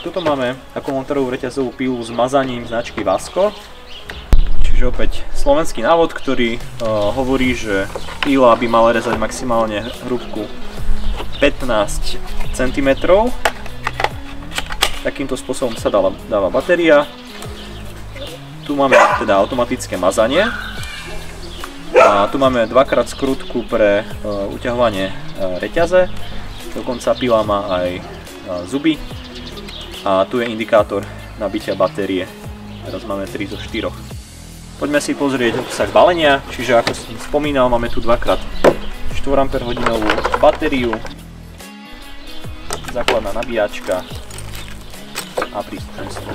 tuto máme akumulátorovú reťazovú pílu s mazaním značky Vasco. Čiže opäť slovenský návod, ktorý hovorí, že píla by mala rezať maximálne hrúbku 15 cm. Takýmto spôsobom sa dáva batéria. Tu máme teda automatické mazanie. A tu máme dvakrát skrutku pre uťahovanie reťaze. Dokonca pila má aj zuby. A tu je indikátor nabitia batérie. Teraz máme 3 zo 4. Poďme si pozrieť obsah balenia. Čiže ako som spomínal, máme tu 2x 4 Ah batériu, základná nabíjačka a prístupný stroj.